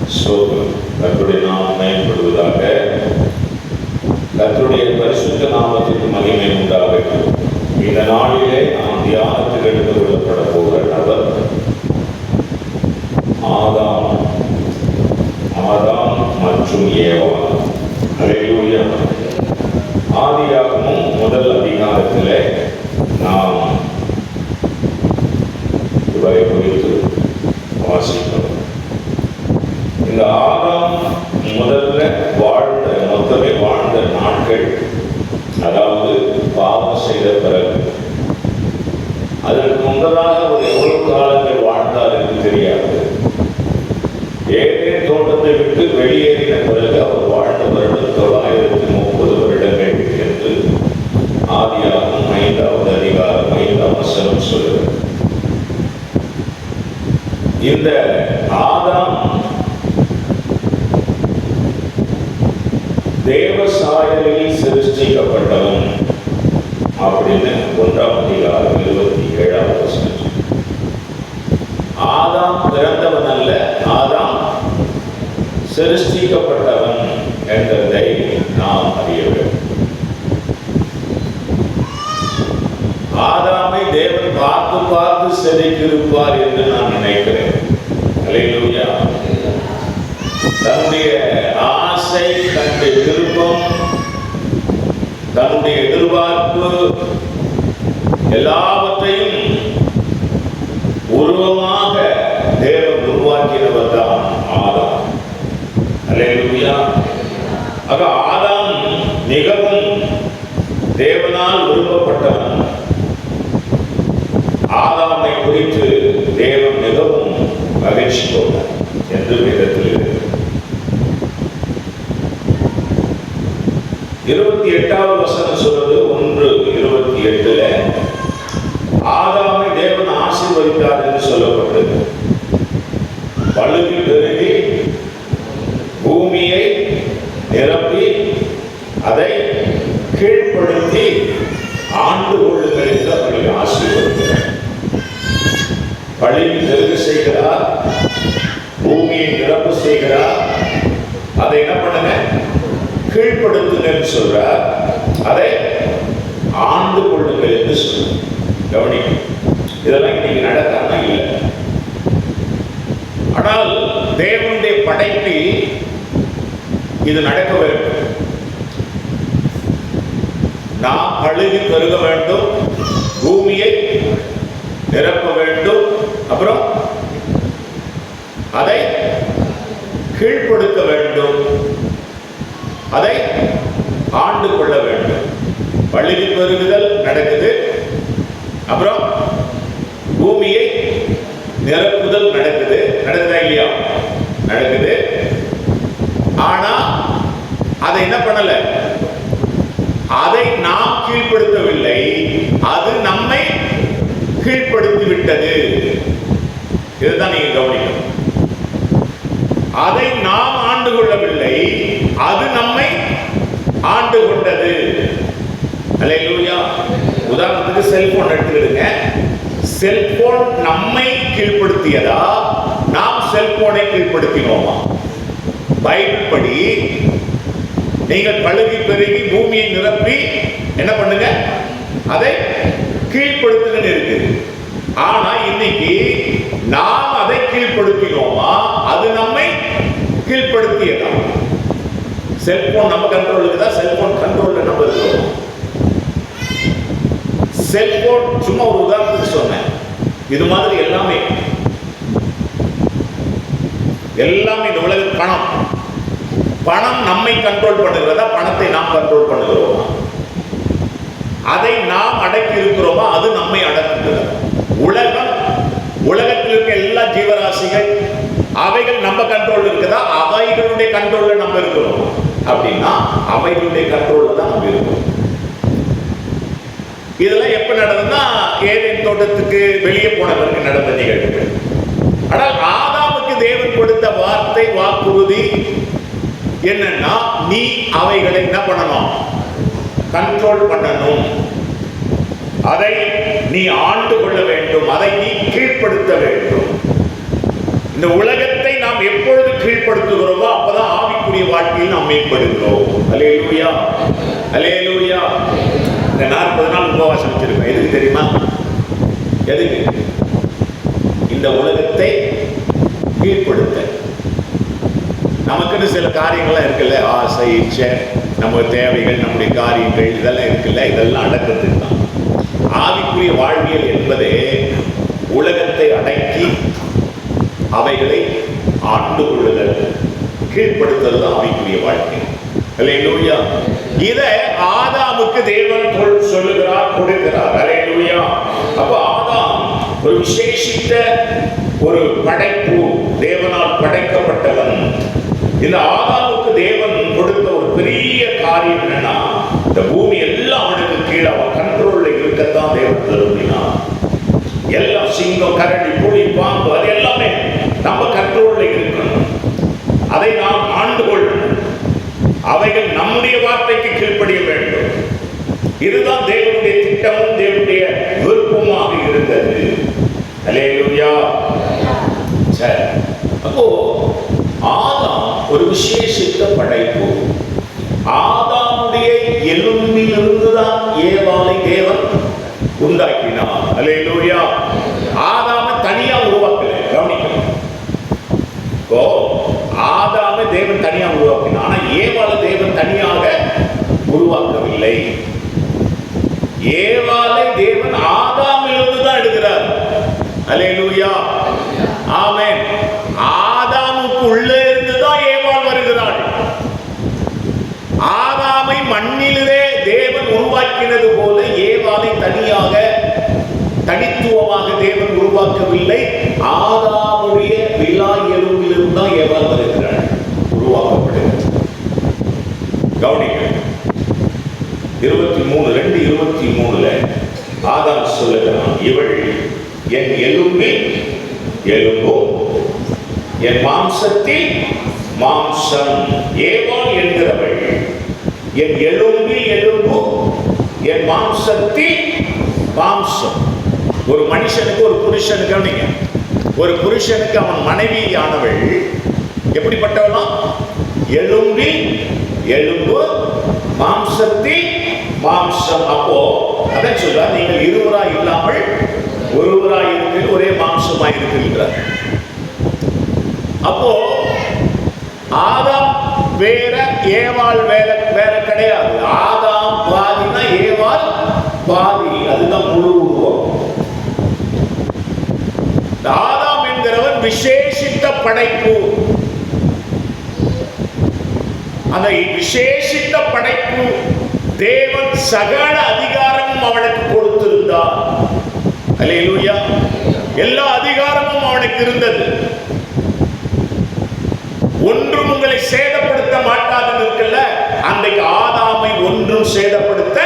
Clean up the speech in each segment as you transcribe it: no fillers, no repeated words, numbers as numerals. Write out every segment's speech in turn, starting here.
கர்த்தருடைய நாமம் மகிமைப்படுவதாக. கர்த்தருடைய பரிசுத்த நாமத்திற்கு மகிமை உண்டாகட்டும். இந்த நாளிலே நாம் தியானத்தில் எடுத்துக் கொள்ளப்பட போகிற நபர் ஆதாம் மற்றும் ஏவாள். அல்லேலூயா. ஆதியாகமம் முதல் அதிகாரத்திலே நாம் இவரை குறித்து வாசிக்கிறோம். இந்த ஆதாம் முதல்ல மொத்தமே வாழ்ந்த நாட்கள், அதாவது பாவம் செய்த பிறகு, அதற்கு முன்பதாக ஒரு எவ்வளவு காலங்கள் வாழ்ந்தார் என்று தெரியாது. ஏதேன் தோட்டத்தை விட்டு வெளியேறின பிறகு அவர் வாழ்ந்த வருடம் 930 வருடங்கள் என்று ஆதியாகமம் 5வது அதிகாரம் 5ஆம் வசனம் சொல்லுகிறது. இந்த ஆதாம் தேவ சாயலில் சிருஷ்டிக்கப்பட்டவன் அப்படின்னு 1ஆம் அதிகாரம் 27ஆம் வசனம். ஆதாம் பிறந்தவன் அல்ல, ஆதாம் சிருஷ்டிக்கப்பட்டவன் என்பதை நாம் அறிய வேண்டும். ஆதாமை தேவன் பார்த்து செதுக்கியிருப்பார் என்று நான் நினைக்கிறேன். அல்லேலூயா. தன்னுடைய ஆசை, தன்னுடைய விருப்பம், தன்னுடைய எதிர்பார்ப்பு எல்லாவற்றையும் உருவமாக தேவன் உருவாக்கினவர் தான் ஆதாம். அல்லேலூயா. ஆக ஆதாம் மிகவும் தேவனால் விரும்பப்பட்டவன். ஆதாமை குறித்து தேவன் மிகவும் மகிழ்ச்சி கொண்டார் என்று வேதத்தில் 28வது வசனம் சொல்வது 1:28 ஆதாமை தேவன் ஆசீர்வதித்தார் என்று சொல்லப்பட்டது. பழுகி பெருகி பூமியை நிரப்பி அதை கீழ்ப்படுத்தி ஆண்டு கொள்ளுங்கள் என்று அவர்களை ஆசீர்வதிக்கிறார். பழுகி பெருக செய்கிறார், பூமியை நிரப்பு செய்கிறார். அதை என்ன பண்ணுங்க? கீழ்ப்படுத்துங்கள் சொல்றார். அதை ஆண்டு கொள்ளுங்கள் என்று சொல்றார். கவனிக்கும். இதெல்லாம் இன்னைக்கு நடக்காம இல்லை. ஆனால் தேவனுடைய படைப்பில் இது நடக்க வேண்டும். நாம் பழுகி பெருக வேண்டும், பூமியை நிரப்ப வேண்டும், அப்புறம் அதை கீழ்ப்படுத்த வேண்டும், அதை ஆண்டு கொள்ள வேண்டும். பழுகி பெருகுதல் நடக்குது, அப்புறம் பூமியை நிரப்புதல் நடக்குது. நடக்குதா இல்லையா? நடக்குது. ஆனா அதை என்ன பண்ணல? அதை நாம் கீழ்ப்படுத்தவில்லை, அது நம்மை கீழ்ப்படுத்தி விட்டது. இதுதான் நீங்க கவனிக்கணும். அதை நாம் ஆண்டு கொள்ளவில்லை, அது நம்மை ஆண்டு கொண்டது. அல்லேலூயா. உதாரணத்துக்கு செல்போன் எடுத்துக்கிடுங்க. செல்போன் நம்மை கீழ்ப்படுத்தியதா, நாம் செல்போனை கீழ்ப்படுத்தினோமா? பைபிள் படி நீங்கள் பழுகி பெருகி பூமியை நிரப்பி என்ன பண்ணுங்க? அதை கீழ்ப்படுத்துங்கன்னு இருக்கு. ஆனா இன்னைக்கு நாம் அதை கீழ்ப்படுத்தினோமா, அது நம்மை கீழ்ப்படுத்தியதா? செல்போன் நம்ம கண்ட்ரோலுக்கு தான், செல்போன் கண்ட்ரோல்ல நம்ம இருக்கிறோம். செல்போன் சும்மா ஒரு உதாரணத்துக்கு சொன்னேன். இது மாதிரி எல்லாமே இந்த உலக பணம் நம்மை கண்ட்ரோல் பண்ணுகிறதா, பணத்தை நாம் கண்ட்ரோல் பண்ணுகிறோமா? அதை நாம் அடக்கி இருக்கிறோமா, அது நம்மை அடக்குகிறது. உலகத்தில் இருக்க எல்லா ஜீவராசிகள் அவைகள் நம்ம கண்ட்ரோல் இருக்குதா, அவைகளுடைய கண்ட்ரோல்ல நம்ம இருக்கிறோம்? அப்படின்னா அவைகளுடைய கண்ட்ரோல்ல தான் நம்ம இருக்கிறோம். இதெல்லாம் எப்ப நடந்ததுன்னா ஏதேன் தோட்டத்துக்கு வெளியே போன பிறகு நடந்த நிகழ்வுகள். ஆனால் ஆதாமுக்கு தேவன் கொடுத்த வார்த்தை, வாக்குறுதி என்னன்னா, நீ அவைகளை என்ன பண்ணணும்? கண்ட்ரோல் பண்ணணும். அதை நீ ஆண்டு கொள்ள வேண்டும், அதை நீ கீழ்ப்படுத்த வேண்டும். இந்த உலகத்தை நாம் எப்பொழுது கீழ்ப்படுத்த வாழ்க்கையில் நாம் மேம்படுகிறோம். அல்லேலூயா, அல்லேலூயா. இந்த 40 நாள் உபவாசம் வச்சிருக்கோம். எதுக்கு தெரியுமா? எதுக்கு? இந்த உலகத்தை கீழ்ப்படுத்த. நமக்குன்னு சில காரியங்கள்லாம் இருக்குல்ல, ஆசை, இச்சை, நம்ம தேவைகள், நம்முடைய காரியங்கள் இதெல்லாம் இருக்குல்ல, இதெல்லாம் அடக்கிறதுக்கு தான். ஆவிக்குரிய வாழ்வியல் என்பதே உலகத்தை அடக்கி அவைகளை ஆண்டு கொள்ளுதல், கீழ்ப்படுத்துதல் தான் ஆவிக்குரிய வாழ்க்கை. அல்லேலூயா. இதை ஆதாமுக்கு தேவன் சொல்லுகிறார், கொடுக்கிறார். அல்லேலூயா. அப்ப ஆதாம் ஒரு விசேஷித்த ஒரு படைப்பு, தேவனால் படைக்கப்பட்டவன். இந்த ஆதாமுக்கு தேவன் கொடுத்த ஒரு பெரிய காரியம் என்னன்னா, இந்த பூமி எல்லாம் அவனுக்கு கீழே அவன் கண்ட்ரோல்ல இருக்கத்தான் தேவன் விரும்பினான். எல்லாம் சிங்கம், கரடி, புலி, பாம்பு அது எல்லாமே நம்ம கண்ட்ரோல்ல இருக்கணும். அதை நாம் ஆண்டு கொள்ளணும். அவைகள் நம்முடைய வார்த்தைக்கு கீழ்ப்படிய வேண்டும். இதுதான் தேவனுடைய திட்டமும் தேவனுடைய விருப்பமாக இருந்தது. அல்லேலூயா. சரி, அப்போ ஆதாம் ஒரு விசேஷித்த படைப்பு. ஆதாமுடைய எலும்பிலிருந்து தான் ஏவாளை தேவன் உண்டாக்கினார். அல்லேலூயா. ஆதாமை தனியா உருவாக்கல, கவனிக்கணும். இப்போ ஆதாமை தேவன் தனியா உருவாக்கினார், ஆனா ஏவாளை தேவன் தனியாக உருவாக்கவில்லை. ஏவாளை தேவன் ஆதாமிலிருந்து தான் எடுக்கிறார். அல்லேலூயா, ஆமென். ஆதாமுக்கு உள்ளே இருந்துதான் ஏவாள் வருகிறாள். ஆதாமை மண்ணிலே தேவன் உருவாக்கினது போல ஏவாளை தனியாக தனித்துவமாக தேவன் உருவாக்கவில்லை. ஆதாமுடைய விலா எலும்பிலிருந்து தான் ஏவாள் வருகிறாள், உருவாக்கப்படுகிறது. கவனிக்க 23:23 ஆதாம் சொல்லுகிறான், இவள் என் எலும்பில் எலும்பும் என் மாம்சத்தில் மாம்சம். ஏவாள் என்கிறவள் என் எலும்பில் எலும்பும் என் மாம்சத்தில் மாம்சம். ஒரு மனுஷனுக்கு, ஒரு புருஷனுக்கு, கவனிங்க, ஒரு புருஷனுக்கு அவன் மனைவி ஆனவள் எப்படிப்பட்டவளாம்? எலும்பில் எலும்பு, மாம்சத்தில் மாம்சம். அப்போ அதான் சொல்ற, நீங்கள் இருவராய் இல்லாமல் ஒருவராய் இருக்கிற ஒரே மாம்சமாய் இருக்கிறார். அப்போ ஆதாம் வேற, ஏவாள் வேற வேற கிடையாது. ஆதாம் பாதினா ஏவாள் பாதி. அதுதான் முழு உருவம். ஆதாம் என்கிறவன் விசேஷித்த படைப்பு. அந்த விசேஷித்த படைப்பு தேவன் சகல அதிகாரமும் அவனுக்கு கொடுத்திருந்தார். அல்லேலூயா. எல்லா அதிகாரமும் அவனுக்கு இருந்தது. ஒன்றும் உங்களை சேதப்படுத்த மாட்டாது இருக்குல்ல, அன்றைக்கு ஆதாமை ஒன்றும் சேதப்படுத்த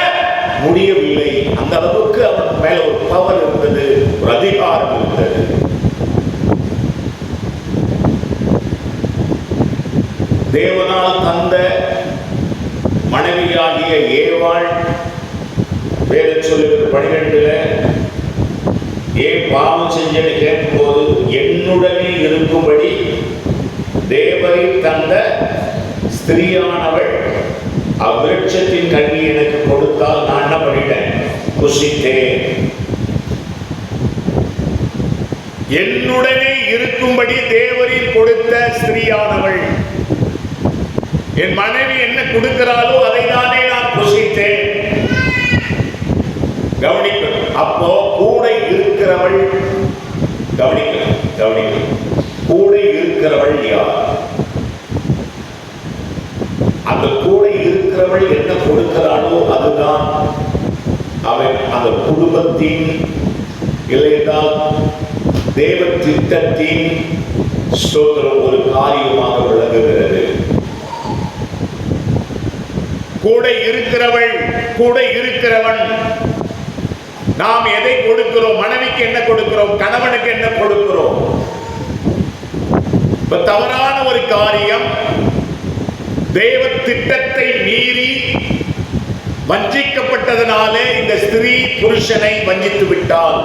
முடியவில்லை. அந்த அளவுக்கு அவன் மேல ஒரு பவர் இருந்தது, ஒரு அதிகாரம் இருந்தது. தேவனால் தந்த மனைவியாகிய ஏவாள் வேதம் சொல்லுகிற 12 ஏன் பாவம் செஞ்சேன்னு கேட்கும்போது, என்னுடனே இருக்கும்படி தேவரை தந்த ஸ்திரீயானவள் அவ்விருட்சத்தின் கனி எனக்கு கொடுத்தால் நான் என்ன பண்ணிட்டேன்? புசித்தேன். என்னுடனே இருக்கும்படி தேவரில் கொடுத்த ஸ்திரீயானவள், என் மனைவி என்ன கொடுக்கிறாளோ அதை தானே நான் புசித்தேன். கவனிக்கணும். அப்போ கூட இருக்கிறவள், கவனிக்கணும், கவனிக்கணும், கூட இருக்கிறவள் யார்? அந்த கூட இருக்கிறவள் என்ன கொடுக்கிறாளோ அதுதான் அவன் அந்த குடும்பத்தின் இல்லையென்றால் தேவ திட்டத்தின் ஸ்தோத்திரம் ஒரு காரியமாக விளங்குகிறது. கூட இருக்கிறவள், கூட இருக்கிறவன். நாம் எதை கொடுக்கிறோம்? மனைவிக்கு என்ன கொடுக்கிறோம்? கணவனுக்கு என்ன கொடுக்கிறோம்? தவறான ஒரு காரியம், தேவ திட்டத்தை மீறி வஞ்சிக்கப்பட்டதனாலே இந்த ஸ்திரீ புருஷனை வஞ்சித்து விட்டாள்.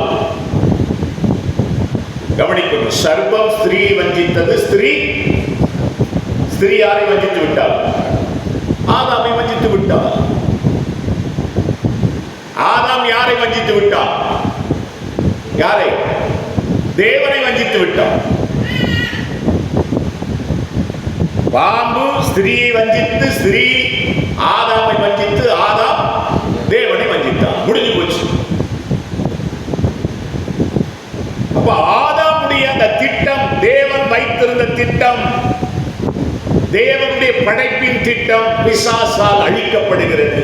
கவனிக்கணும். சர்வம் ஸ்திரீ வஞ்சித்தது, ஸ்திரீ ஸ்திரீ யாரை வஞ்சித்து விட்டாள்? ஆதாமை வஞ்சித்து விட்டாள். ஆதாம் யாரை வஞ்சித்து விட்டான்? யாரை? தேவனை வஞ்சித்து விட்டான். பாம்பு ஸ்திரீயை வஞ்சித்து, ஸ்திரீ ஆதாமை வஞ்சித்து, ஆதாம் தேவனை வஞ்சித்தான். முடிஞ்சு போச்சு. அப்ப ஆதாமுடைய அந்த திட்டம், தேவன் வைத்திருந்த திட்டம், தேவனுடைய படைப்பின் திட்டம் பிசாசால் அழிக்கப்படுகிறது.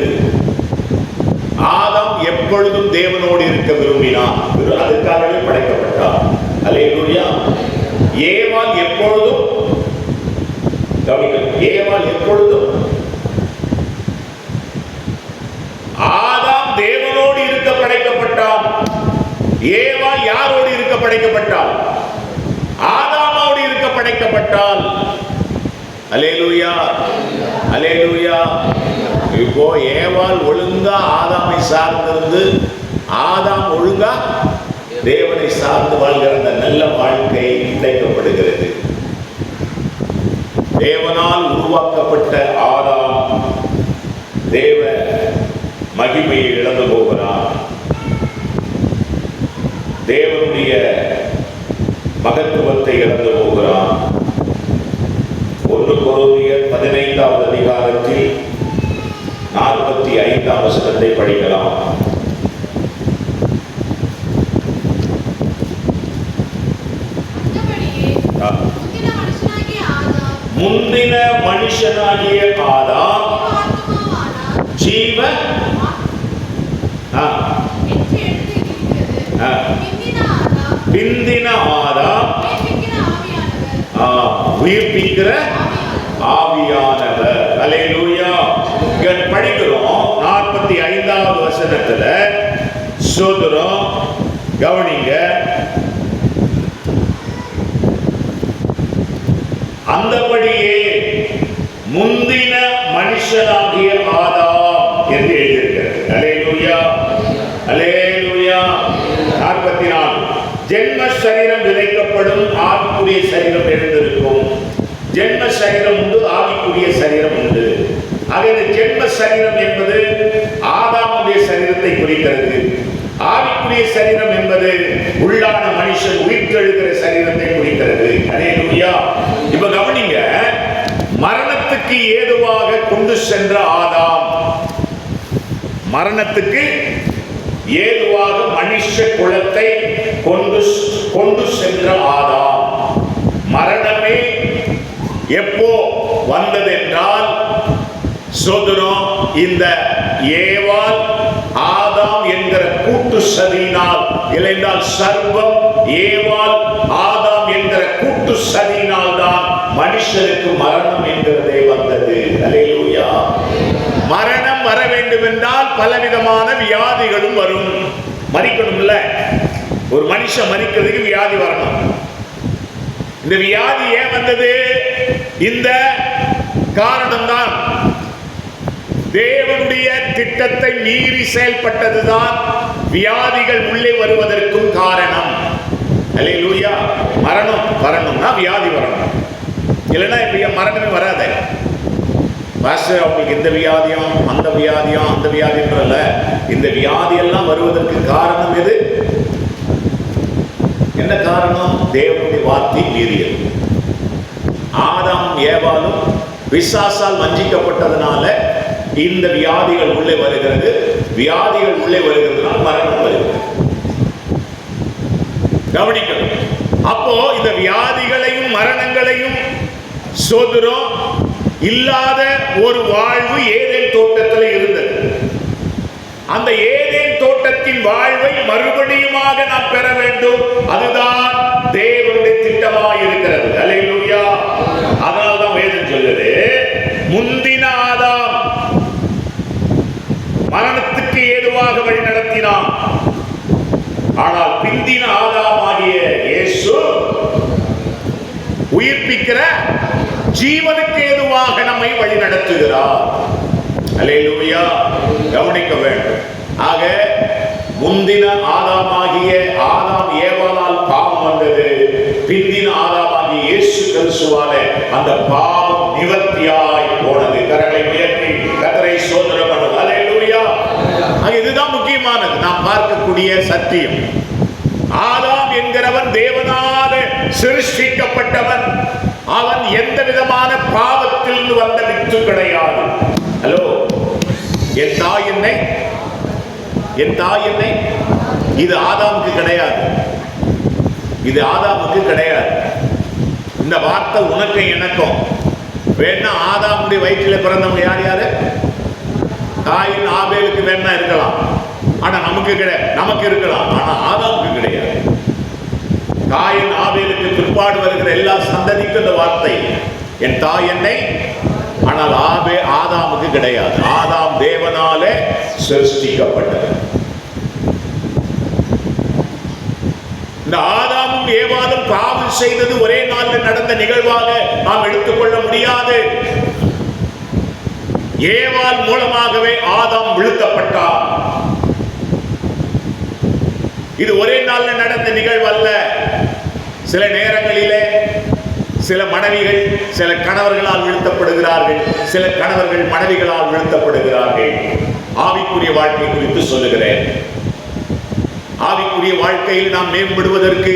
ஆதாம் எப்பொழுதும் தேவனோடு இருக்க விரும்பினான். அதுக்காகவே படைக்கப்பட்டார். அல்லேலூயா. ஏவாள் எப்பொழுதும், ஏவாள் எப்பொழுதும் ஆதாம் தேவனோடு இருக்க படைக்கப்பட்டான். ஏவாள் யாரோடு இருக்க படைக்கப்பட்டாள்? ஆதாமோடு இருக்க படைக்கப்பட்டாள். அல்லேலூயா, அல்லேலூயா. இப்போ ஏவாள் ஒழுங்கா ஆதாமை சார்ந்திருந்து, ஆதாம் ஒழுங்கா தேவனை சார்ந்து வாழ்கிற அந்த நல்ல வாழ்க்கை கிடைக்கப்படுகிறது. தேவனால் உருவாக்கப்பட்ட ஆதாம் தேவ மகிமையை இழந்து போகிறான். தேவனுடைய மகத்துவத்தை இழந்து போகிறான். 1 கொரிந்தியர் 15வது அதிகாரத்தில் 45ஆம் வசனத்தை படிக்கலாம். முந்தின மனுஷனாகிய ஆதாம் ஜீவ பிந்தின ஆதாம் உயிர்ப்பிக்கிற ஆவியானவர். அல்லேலூயா. படிக்கிறோம் 45வது வசனத்துல சோதரம் கவனிங்க. அந்தபடியே முந்தின மனுஷனாகிய ஆதாம் என்று எழுதியிருக்கிறது. அல்லேலூயா, அல்லேலூயா. 44 ஜென்ம சரீரம் விதைக்கப்படும், ஆவிக்குரிய சரீரம் எழுந்திருக்கும். ஜென்ம சரீரம் உண்டு, ஆவிக்குரிய சரீரம் உண்டு. ஆக இந்த ஜென்ம சரீரம் என்பது ஆதாமுடைய சரீரத்தை குறிக்கிறது. ஆவிக்குரிய சரீரம் என்பது உள்ளான மனுஷன் உயிர்த்தெழுகிற சரீரத்தை குறிக்கிறது. அல்லேலூயா. இப்ப கவனிங்க, மரணத்துக்கு ஏதுவாக கொண்டு சென்ற ஆதாம், மரணத்துக்கு ஏதுவாக மனுஷ குலத்தை கொண்டு சென்ற ஆதாம், மரணமே எப்போ வந்ததென்றால் சோதரம் இந்த ஏவாள் ஆதாம் என்கிற கூட்டு சதியினால், இல்லைஎன்றால் சர்வம் ஏவாள் ஆதாம் என்கிற கூட்டு சதியினால் தான் மனுஷனுக்கு மரணம் என்கிறதே வந்தது. அல்லேலூயா. மரணம் வர வேண்டும் என்றால் பலவிதமான வியாதிகளும் வரும். மரிக்கணும்ல, ஒரு மனுஷன் மரிக்கிறதுக்கு வியாதி வரணும். இந்த வியாதி ஏன் வந்தது? இந்த காரணம்தான். தேவனுடைய திட்டத்தை மீறி செயல்பட்டதுதான் வியாதிகள் உள்ளே வருவதற்கும் காரணம். அல்லேலூயா. மரணம் வரணும்னா வியாதி வரணும், இல்லைன்னா இப்ப மரணமே வராது. பாஸ்டர், அவங்களுக்கு இந்த வியாதியம் அந்த வியாதியம் அந்த வியாதின்றல்ல, இந்த வியாதியெல்லாம் வருவதற்கு காரணம் எது? என்ன காரணம்? தேவனுடைய வார்த்தை மீறியது. ஆதாம் ஏவாளும் பிசாசால் வஞ்சிக்கப்பட்டதனால இந்த வியாதிகள் உள்ளே வருகிறது. வியாதிகள் உள்ளே வருகிறதுனால மரணம் வருகிறது. கவனிக்கணும். அப்போ இந்த வியாதிகளையும் மரணங்களையும் சோதரம் இல்லாத ஒரு வாழ்வு ஏதேன் தோட்டத்தில் இருந்தது. அந்த ஏதேன் தோட்டத்தின் வாழ்வை மறுபடியுமாக நாம் பெற வேண்டும். அதுதான் தேவனுடைய திட்டமாக இருக்கிறது. அல்லேலூயா. அதனால்தான் வேதம் சொல்லுது, முந்தின ஆதாம் மரணத்துக்கு ஏதுவாக வழி நடத்தினான், ஆனால் பிந்தின ஆதாம் ஆகிய இயேசு உயிர்ப்பிக்கிற ஜீவனுக்கு ஏதுவாக நம்மை வழி நடத்துகிறார். அல்லேலூயா. கவனிக்க வேண்டும். ஆக முந்தின ஆதாமாகிய ஆதாம் ஏவாளால் பாவம் வந்தது. பிந்தின ஆதாமாகிய இயேசு கிறிஸ்துவாலே அந்த பாவம் நிவர்த்தியாய் போனது. கரங்களை உயர்த்தி கர்த்தரை ஸ்தோத்திரம் பண்ணுவோம். அல்லேலூயா. இதுதான் முக்கியமானது நாம் பார்க்கக்கூடிய சத்தியம். ஆதாம் என்கிறவன் தேவனால சிருஷ்டிக்கப்பட்டவன். அவன் எந்த விதமான பாவத்தில் வந்த வித்து கிடையாது. ஹலோ, என் தாய் என்னை இது ஆதாமுக்கு கிடையாது. இது ஆதாமுக்கு கிடையாது. இந்த வார்த்தை உனக்கு எனக்கும் வேணா. ஆதாமுடைய வயிற்றில் பிறந்தவங்க யார் யாரு? தாயின் ஆபேலுக்கு வேணா இருக்கலாம், ஆனா நமக்கு கிடையாது. நமக்கு இருக்கலாம், ஆனா ஆதாமுக்கு கிடையாது. தாயின் ஆபேலுக்கு பிற்பாடு வருகிற எல்லா சந்ததிக்கும் இந்த வார்த்தை என் தாய் என்னை. ஆனால் ஆதாமுக்கு கிடையாது. ஆதாம் தேவனாலே சிருஷ்டிக்கப்பட்டது. இந்த ஆதாமும் ஏவாளும் பாவம் செய்தது ஒரே நாளில் நடந்த நிகழ்வாக நாம் எடுத்துக்கொள்ள முடியாது. ஏவாள் மூலமாகவே ஆதாம் வீழ்த்தப்பட்டார். இது ஒரே நாளில் நடந்த நிகழ்வு அல்ல. சில நேரங்களிலே சில மனைவிகள் சில கணவர்களால் வீழ்த்தப்படுகிறார்கள், சில கணவர்கள் மனைவிகளால் வீழ்த்தப்படுகிறார்கள். ஆவிக்குரிய வாழ்க்கை குறித்து சொல்லுகிறேன். ஆவிக்குரிய வாழ்க்கையில் நாம் மேம்படுவதற்கு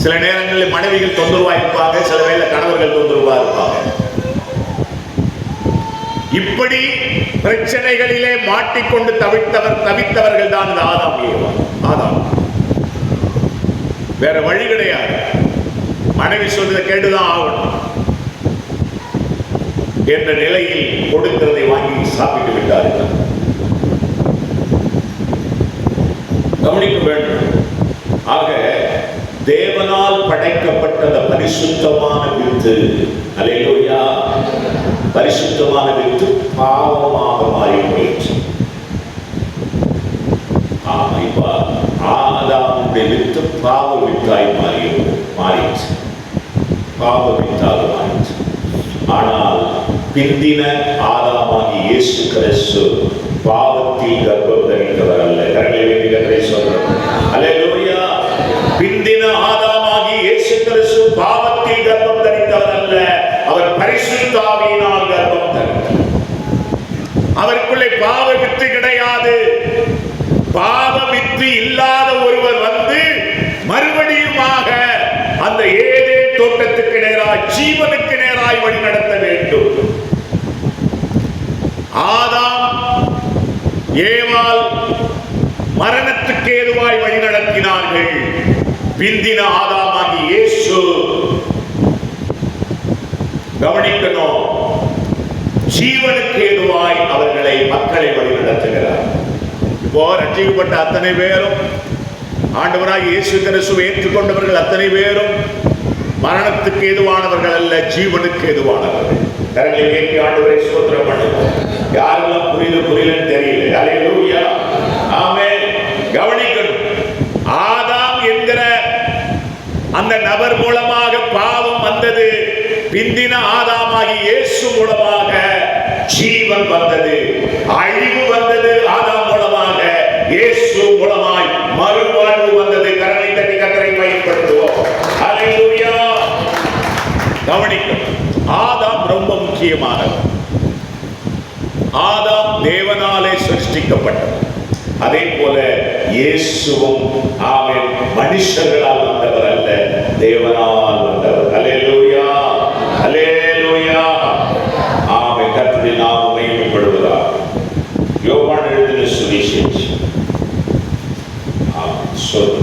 சில நேரங்களில் மனைவிகள் தொந்தரவா இருப்பாங்க, சில வேளை கணவர்கள் தொந்தரவா இருப்பாங்க. இப்படி பிரச்சனைகளிலே மாட்டிக்கொண்டு தவித்தவர்கள் தான் இந்த ஆதாம். வேற வழி கிடையாது. மனைவி சொல்றதை கேட்டுதான் ஆகணும் என்ற நிலையில் கொடுக்கிறதை வாங்கி சாப்பிட்டு விட்டார்கள். கவனிக்க வேண்டும். ஆக தேவனால் படைக்கப்பட்ட அந்த பரிசுத்தமான வித்து, அல்லேலூயா, பரிசுத்தமான வித்து பாவமாக மாறி போயிற்று. ஆதாமுடைய வித்து பாவ வித்தாய் மாறிற்று. பாவ வித்தாக மாறிற்று. ஆனால் பிந்தின ஆதாமாகி இயேசு கிறிஸ்து பாவத்தில் கர்ப்பம் தரித்தவர் அல்ல. கர்த்தரை சொல்றோம். அல்லேலூயா. பிந்தின ஆதாமாகி இயேசு கிறிஸ்து பாவத்தில் கர்ப்பம் தரித்தவர் அல்ல. அவர் பரிசுத்த ஆவியினால் கர்ப்பம் தரித்தார். அவருக்குள்ளே பாவ வித்து கிடையாது. பாவ வித்து இல்லாத ஒருவர் வந்து மறுபடியுமாக அந்த ஏதேன் தோட்டத்துக்கு நேராய், ஜீவனுக்கு நேராய் வழி நடத்த வேண்டும். ஆதாம் ஏவாள் மரணத்துக்கு ஏதுவாய் வழி நடத்தினார்கள். பிந்தின ஆதாமாகி இயேசு, கவனிக்கணும், ஜீவனுக்கு ஏதுவாய் அவர்களை மக்களை வழி நடத்துகிறார். இப்போ ரட்சிக்கப்பட்ட அத்தனை பேரும், ஆண்டவராய் இயேசு கிறிஸ்துவை ஏற்றுக்கொண்டவர்கள் அத்தனை பேரும் மரணத்துக்கு ஏதுவானவர்கள் அல்ல, ஜீவனுக்கு ஏதுவானவர்கள். கரங்களை ஏற்றி ஆண்டவரை ஸ்தோத்திரம் பண்ணுவோம். யாரெல்லாம் புரியலன்னு தெரியல. அல்லேலூயா. ஆமென். கவனிக்கணும். ஆதாம் என்கிற அந்த நபர் மூலமாக பாவம் வந்தது. பிந்தின ஆதாமாகி இயேசு மூலமாக ஜீவன் வந்தது, அழிவு வந்தது. ஆதாம் மூலமாக, இயேசு மூலமாய் மறுவாழ்வு வந்தது. கரங்களை தட்டி கர்த்தரை மகிமைப்படுத்துவோம். அல்லேலூயா. கவனிக்கும். ஆதாம் ரொம்ப முக்கியமானவர். ஆதாம் தேவனாலே சிருஷ்டிக்கப்பட்டவர். அதே போல இயேசுவும் ஆமென் மனுஷர்களால் வந்தவர் அல்ல, தேவனால் வந்தவர். அல்லேலூயா. அல்லேலூயா. ஆமென். கர்த்தருடைய நாமம் மகிமைப்படுவதாக. யோவான் எழுதின சுவிசேஷம்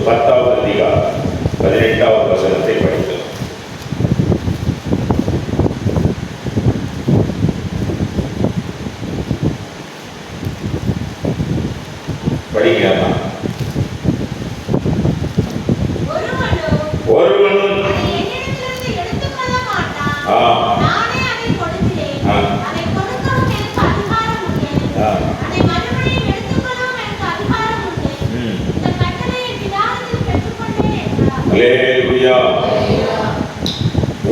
10வது அதிகாரம் 18வது வசனத்தை படிக்கலாம். படிக்கலாம். ஒருவனும்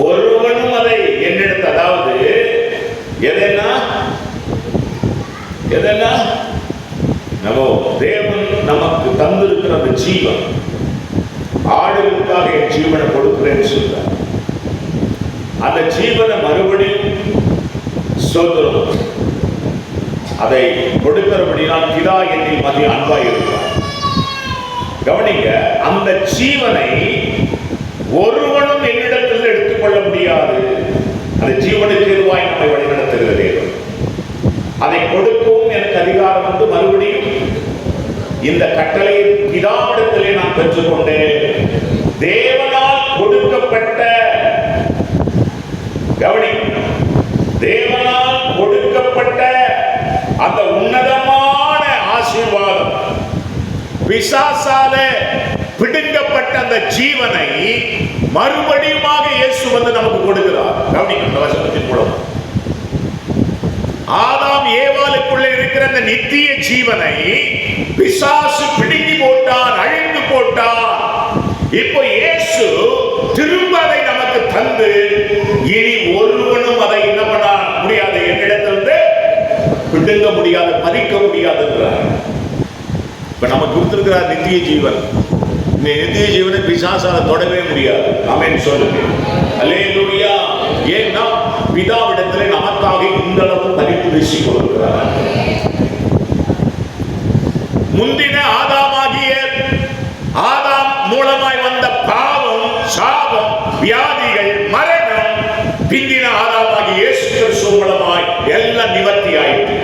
ஒருவனும் அதை என்னிடத்து, அதாவது எதென்னா நம்ம தேவன் நமக்கு தந்திருக்கிற அந்த ஜீவன், ஆடுகளுக்காக என் ஜீவனை கொடுக்கிறேன்னு சொல்றார். அந்த ஜீவனை மறுபடியும் ஸ்தோத்திரம். அதை கொடுக்கிறபடினால் பிதா என்னில் மதிய அன்பாய் இருக்கிறார். கவனிங்க, அந்த ஜீவனை ஒருவனும் என்னிடத்தில் எடுத்துக்கொள்ள முடியாது. அந்த ஜீவனுக்கு எதுவாய் நம்மை வழிநடத்துகிறது. அதை கொடுக்கவும் எனக்கு அதிகாரம் வந்து மறுபடியும் இந்த கட்டளை பிதாவிடத்திலே நான் பெற்றுக்கொண்டேன். தேவனால் கொடுக்கப்பட்ட, கவனி, தேவனால் கொடுக்கப்பட்ட அந்த உன்னதமான ஆசீர்வாதம், பிசாசால பிடுங்கப்பட்ட அந்த ஜீவனை மறுபடியுமாக இயேசு வந்து நமக்கு கொடுக்கிறார். கவனிக்கின்ற வசனத்தின் மூலம் ஆதாம் ஏவாளுக்குள்ளே இருக்கிற அந்த நித்திய ஜீவனை பிசாசு பிடுங்கி போட்டான், அழிந்து போட்டான். இப்போ இயேசு திரும்ப அதை நமக்கு தந்து, இனி ஒருவனும் அதை என்ன பண்ண முடியாது, என்னிடத்திலிருந்து பிடுங்க முடியாது, பறிக்க முடியாது என்றார். இப்ப நமக்கு கொடுத்திருக்கிறார் நித்திய ஜீவன். இந்த நித்திய ஜீவனை பிசாசால தொடவே முடியாது. ஆமென் சொல்லுங்க. அல்லேலூயா. ஏன்னா பிதாவிடத்திலே நமக்காக இந்த அளவு பரிந்து பேசிக் கொள்கிறார். முந்தின ஆதாமாகிய ஆதாம் மூலமாய் வந்த பாவம், சாபம், வியாதிகள், மரணம் பிந்தின ஆதாமாகிய இயேசு கிறிஸ்து மூலமாய் எல்லாம் நிவர்த்தி ஆயிற்று.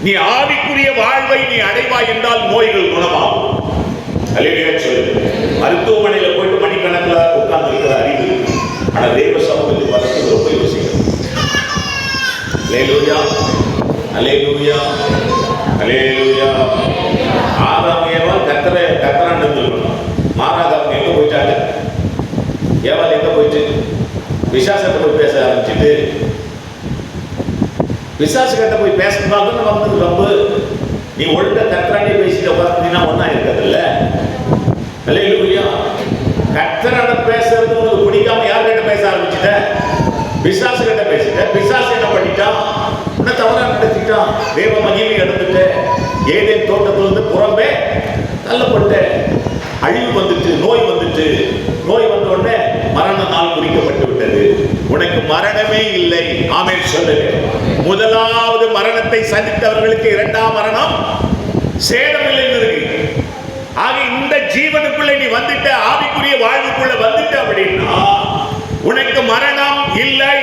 நீ ஆவிக்குரிய வாழ்வை நீ அடைவாய் என்றால் நோய்கள் குணமாகும். அல்லேலூயா சொல்லு. மருத்துவமனையில் போயிட்டு மணிக்கணக்கில் உட்கார்ந்து இருக்கிற அறிவு, ஆனால் தேவ சமூகத்தில் வரது ரொம்ப யோசிக்கணும். அல்லேலூயா, அல்லேலூயா, அல்லேலூயா. ஆதாம் ஏவாள் கத்தரான்னு சொல்லணும். மாறாக அவங்க எங்க போயிட்டாங்க? ஏவாள் எங்க போயிட்டு விசாசத்தை போய் பேச ஆரம்பிச்சுட்டு, விசாச கிட்ட போய் பேசணும் வந்து ரொம்ப நீ ஒழுங்க கத்தராண்டி பேசிட்டு உட்காந்துனா ஒன்னா இருக்கிறதில்ல. அல்லேலூயா. கத்தராட பேசுறது உனக்கு பிடிக்காம யார்கிட்ட பேச ஆரம்பிச்சுட்ட? பிசாசு கிட்ட பேசிட்ட. பிசாசு என்ன பண்ணிட்டான்? உன்னை தவறா நடத்திட்டான். தேவ மகிமை எடுத்துட்டு ஏதேன் தோட்டத்திலிருந்து புறம்பே தள்ளப்பட்ட. அழிவு வந்துட்டு, நோய் வந்துட்டு. நோய் வந்த உடனே மரண நாள் குறிக்கப்பட்டு விட்டது. உனக்கு மரணமே இல்லை. ஆமென் சொல்லுங்க. முதலாவது மரணத்தை சந்தித்தவர்களுக்கு இரண்டாம் மரணம் சேதமில்லை இருக்கு. ஆக இந்த ஜீவனுக்குள்ள நீ வந்துட்ட, ஆவிக்குரிய வாழ்வுக்குள்ள வந்துட்ட அப்படின்னா உனக்கு மரணம் இல்லை,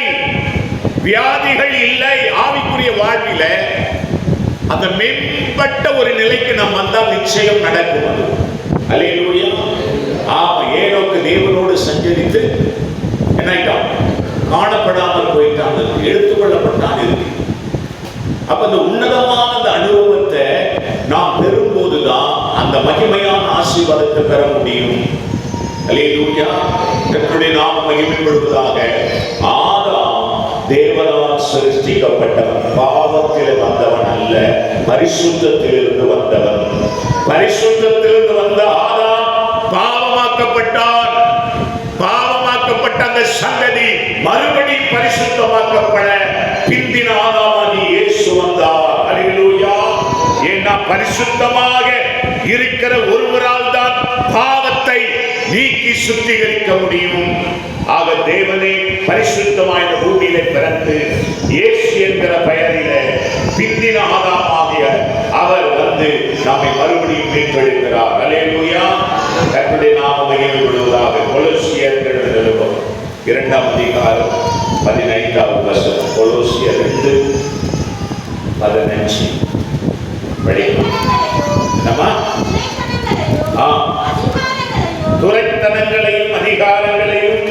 வியாதிகள் இல்லை. ஆவிக்குரிய வாழ்வில அந்த மேம்பட்ட ஒரு நிலைக்கு நாம் வந்தால் நிச்சயம் நடக்கும். அல்லேலூயா. ஆமா, ஏனோக்கு தேவனோடு சஞ்சரித்து என்னாயிட்டான்? காணப்படாமல் போயிட்டான், எடுத்துக்கொள்ளப்பட்டான் இருக்கு. அப்ப அந்த உன்னதமான அந்த அனுபவத்தை நாம் பெறும்போதுதான் அந்த மகிமையான ஆசீர்வாதத்தை பெற முடியும். அல்லேலூயா. கர்த்தருடைய நாமம் மகிமைப்படுவதாக. ஆதாம் தேவனால் சிருஷ்டிக்கப்பட்டவன், பாவத்தில் வந்தவன் அல்ல, பரிசுத்தத்திலிருந்து வந்தவன். பரிசுத்தத்திலிருந்து வந்த ஆதாம் பாவமாக்கப்பட்டான். பாவமாக்கப்பட்ட அந்த சந்ததி மறுபடி பரிசுத்தமாக்கப்பட பிந்தின ஆதாமாகி இயேசு வந்தார். அல்லேலூயா. ஏன்னா பரிசுத்தமாக இருக்கிற ஒருவரால் தான் பாவத்தை நீக்கி சுத்திகரிக்க முடியும். ஆக தேவனே பரிசுத்தமான பூமியிலே பிறந்து இயேசு என்கிற பெயரிலே பிந்தின ஆதாமாகிய அவர் வந்து நம்மை மறுபடியும் மீட்டெடுக்கிறார். அல்லேலூயா. கர்த்தருடைய நாமம் மகிமைப்படுவதாக. கொலோசியர் நிருபம் 2ஆம் அதிகாரம் 15வது வசனம். கொலோசியர் 2:15 படிக்கலாம். என்னமா? துரைத்தனங்களையும் அதிகாரங்களையும்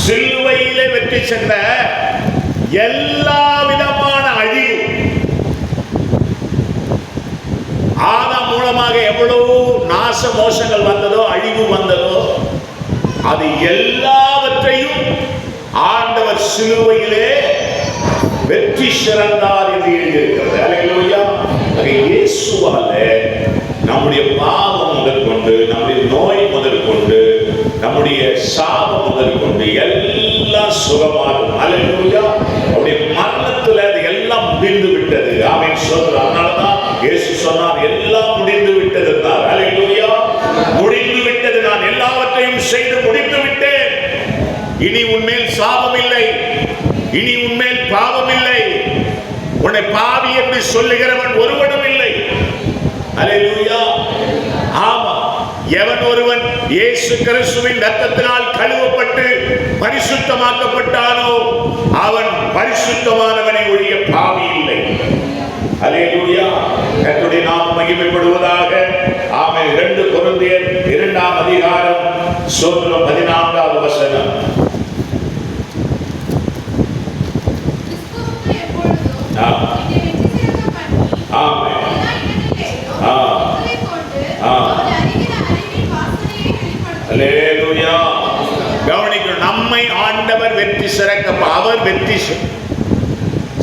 சிலுவையிலே வெற்றி சென்ற எல்லா விதமான அழிவு, ஆதாம் மூலமாக எவ்வளவு நாச மோசங்கள் வந்ததோ, அழிவு வந்ததோ, அது எல்லாவற்றையும் ஆண்டவர் சிலுவையிலே வெற்றி சிறந்தார் என்று எழுதியிருக்கிறது. அல்லேலூயா. இயேசுவாலே நம்முடைய பாவம் முதல் கொண்டு, நம்முடைய நோய் முதல் கொண்டு, நம்முடைய சாபம் முதல் கொண்டு எல்லாம் சுகமாகும். அல்லேலூயா. அவருடைய மரணத்தில் அது எல்லாம் முடிந்து விட்டது. ஆமென் சொல்றார். அதனாலதான் இயேசு சொன்னார், எல்லாம் இனி உன்மேல் சாபம் இல்லை, இனி உன்மேல் பாவம் இல்லை, உன்னை பாவி என்று சொல்லுகிறவன் ஒருவனும் இல்லை. அல்லேலூயா. ஆமா, எவன் ஒருவன் இயேசு கிறிஸ்துவின் இரத்தத்தினால் கழுவப்பட்டு பரிசுத்தமாக்கப்பட்டானோ அவன் பரிசுத்தமானவனை ஒழிய பாவி இல்லை. அல்லேலூயா. கர்த்தருடைய நாமம் மகிமைப்படுவதாக. ஆமென். 2 கொரிந்தியர் 2ஆம் அதிகாரம் 14வது வசனம். கவனிக்கணும், நம்மை ஆண்டவர் வெற்றி சிறக்க, அவர் வெற்றி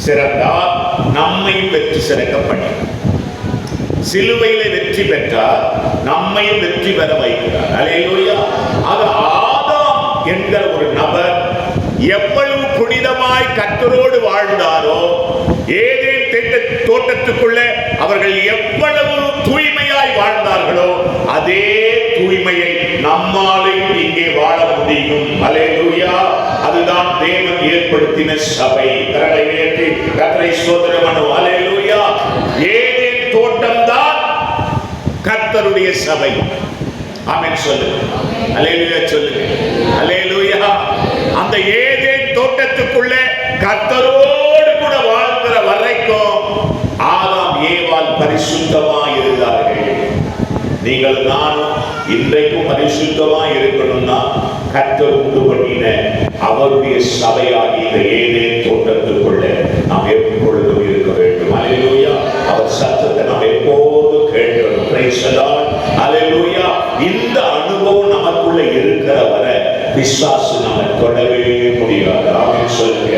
சிறந்தார், நம்மையும் வெற்றி சிறக்க பண்ணி, சிலுவையில வெற்றி பெற்றார், நம்மையும் வெற்றி பெற வைக்கிறார். அல்லேலூயா. அது ஆதாம் என்கிற ஒரு நபர் எவ்வளவு புனிதமாய் கர்த்தரோடு வாழ்ந்தாரோ, ஏதேன் தோட்டத்துக்குள்ள அவர்கள் எவ்வளவு தூய்மையாய் வாழ்ந்தார்களோ அதே தூய்மையை நம்மாலையும் இங்கே வாழ முடியும். அல்லேலூயா. அதுதான் தேவன் ஏற்படுத்தின சபை. கரங்களை உயர்த்தி கர்த்தரை ஸ்தோத்திரம் பண்ணுவோம். அல்லேலூயா. ஏதேன் தோட்டம் தான் கர்த்தருடைய சபை. ஆமென் சொல்லுங்க. அல்லேலூயா சொல்லுங்க. அல்லேலூயா. அந்த ஏதேன் தோட்டத்துக்குள்ள கர்த்தரோடு கூட வாழ்கிற வரைக்கும் ஆதாம் ஏவாள் பரிசுத்தமாய் இருந்தார்கள். நீங்கள் நானும் இன்றைக்கும் பரிசுத்தமாய் இருக்கணும்னா கர்த்தர் உண்டு பண்ணின அவருடைய சபையாகி இந்த ஏதேன் தோட்டத்துக்குள்ள நாம் எப்பொழுதும் இருக்க வேண்டும். அல்லேலூயா. அவர் சத்தத்தை நாம் எப்போதும் கேட்கணும். Praise the lord. அல்லேலூயா. இந்த அனுபவம் நமக்குள்ள இருக்கிற வரை பிசாசு நம்ம தொடவே முடியாது. ஆமென் சொல்லுங்க.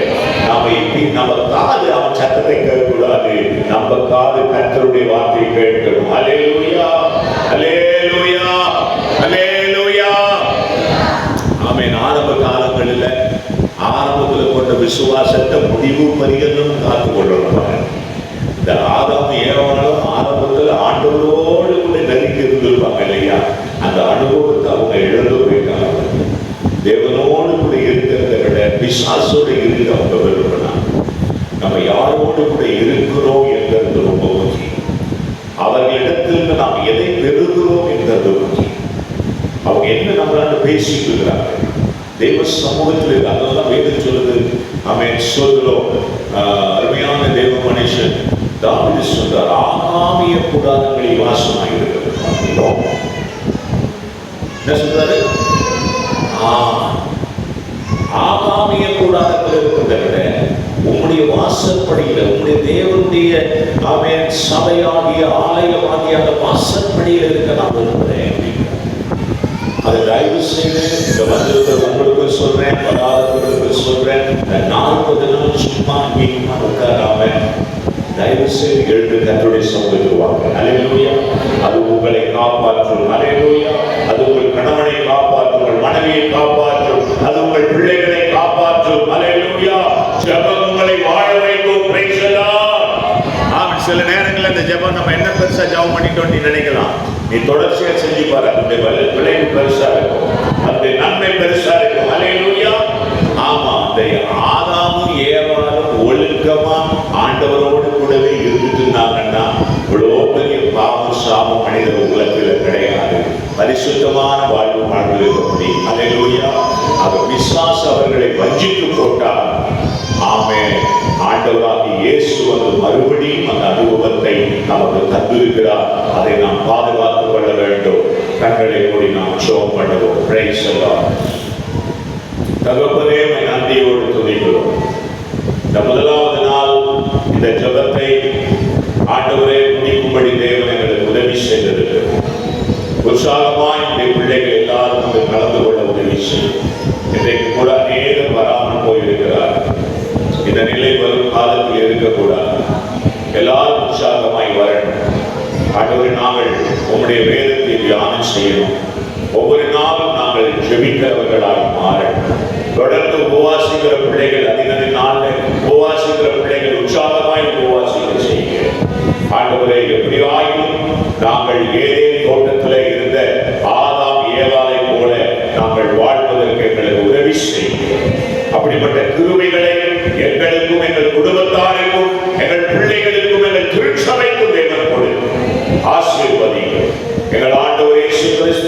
நம்ம காது அவன் சத்தத்தை கேட்கக்கூடாது, நம்ம காது கர்த்தருடைய வார்த்தையை கேட்கணும். அல்லேலூயா. அல்லேலூயா. அல்லேலூயா. ஆமென். ஆரம்ப காலங்களில் ஆரம்பத்தில் கொண்ட விசுவாசத்தை முடிவு பரியந்தம் காத்து கொள்ளணும். இந்த ஆதாம் ஏவாளும் ஆரம்பத்தில் ஆண்டவரோடு கூட நெருங்கி இருந்திருப்பாங்க இல்லையா? அந்த அனுபவத்தை அவங்க இழந்து போயிட்டாங்க. தேவனோடு கூட இருக்கிறத விட பிசாசோடு இருக்க அவங்க விரும்பினாங்க. நம்ம யாரோடு கூட இருக்கிறோம் என்கிறது ரொம்ப முக்கியம். அவர்களிடத்திலிருந்து நாம் எதை பெறுகிறோம் என்கிறது முக்கியம். அவங்க என்ன நம்மளால பேசிட்டு இருக்கிறாங்க தெய்வ சமூகத்தில். அதெல்லாம் வேதம் சொல்லுது. ஆமென் சொல்கிறோம். அருமையான தேவ மனுஷன் தாவீது சொல்றார், ஆகாமிய கூடாரங்களில் வாசமாயிருக்கிறது. என்ன சொல்றாரு? ஆகாமிய கூடாரத்தில் இருக்கிறத விட உங்களுடைய வாசற்படியில், உங்களுடைய தேவனுடைய ஆமென் சபையாகிய ஆலயமாகிய அந்த வாசற்படியில் இருக்க நான் விரும்புகிறேன். அதை தயவு செய்து இந்த வந்திருக்கிற உங்களுக்கு சொல்றேன், வராதவர்களுக்கு சொல்றேன், 40 நாள் சும்மா நீங்க உட்காராம தயவு செய்து எழுந்து கர்த்தருடைய சமூகத்துக்கு வாங்க. அல்லேலூயா. அது உங்களை காப்பாற்றும். அல்லேலூயா. அது உங்கள் கணவனை காப்பாற்றும், உங்கள் மனைவியை காப்பாற்றும், அது உங்கள் பிள்ளைகளை காப்பாற்றும். அல்லேலூயா. ஜெபம் உங்களை வாழ வைக்கும். Praise the lord. ஆமென். சில நேரங்களில் இந்த ஜெபம் நம்ம என்ன பெருசா ஜெபம் பண்ணிட்டோம் நீ நினைக்கலாம். நீ தொடர்ச்சியா செஞ்சு பாரு, அதனுடைய விளைவு பெருசா இருக்கும், அதனுடைய நன்மை பெருசா இருக்கும். அல்லேலூயா. ஆமா, அந்த ஆதாமும் ஏவாளும் ஒழுக்கமா ஆண்டவரோடு கூடவே இருந்துட்டு இருந்தாங்கன்னா இவ்வளோ பெரிய பாவம் சாபம் மனித உலகத்தில் கிடையாது. பரிசுத்தமான வாழ்வு வாழ்ந்திருக்க முடியும். அல்லேலூயா. அது விசுவாச அவர்களை வஞ்சித்து போட்டார். ஆமென். ஆண்டவராகிய இயேசு வந்து மறுபடியும் அந்த அனுபவத்தை நமக்கு தந்திருக்கிறார். அதை நாம் பாதுகாத்துக் கொள்ள வேண்டும். கண்களை மூடி நாம் ஜெபம் பண்ணுவோம். Price the Lord. தகப்பனே, நன்றியோடு துதிக்கிறோம். இந்த முதலாவது நாள் இந்த ஜெபத்தை ஆண்டவரே முடிக்கும்படி தேவன் எங்களுக்கு உதவி செய்திருக்கிறது. உற்சாகமாய் இந்த பிள்ளைகள் எல்லாரும் நம்ம கலந்து கொள்ள உதவி செய்யும். இன்றைக்கு கூட அநேகம் வராமல் போயிருக்கிறார். இந்த நிலை வரும் காலத்தில் இருக்கக்கூடாது. எல்லாரும் உற்சாகமாய் வரணும். ஆண்டவரே, நாங்கள் உங்களுடைய வேதத்தை தியானம் செய்யணும். ஒவ்வொரு நாளும் நாங்கள் ஜெபிக்கிறவர்களாய் மாறணும். தொடர்ந்து உபவாசிக்கிற பிள்ளைகள், அதிக நாளில் உபவாசிக்கிற பிள்ளைகள் உற்சாகமாய் உபவாசிக்க செய்யுங்க. ஆண்டவரே, எப்படியாயும் நாங்கள் ஏதேன் தோட்டத்தில் இருந்த ஆதாம் ஏவாளை போல நாங்கள் வாழ்வதற்கு எங்களுக்கு உதவி செய்யுங்க. அப்படிப்பட்ட கிருபைகளை எங்களுக்கும் எங்கள் குடும்பத்தாருக்கும் எங்கள் பிள்ளைகளுக்கும் எங்கள் திருச்சபைக்கும் தேவன் கொடுத்து ஆசீர்வதிங்கள். எங்கள் ஆண்டவர் இயேசு கிறிஸ்து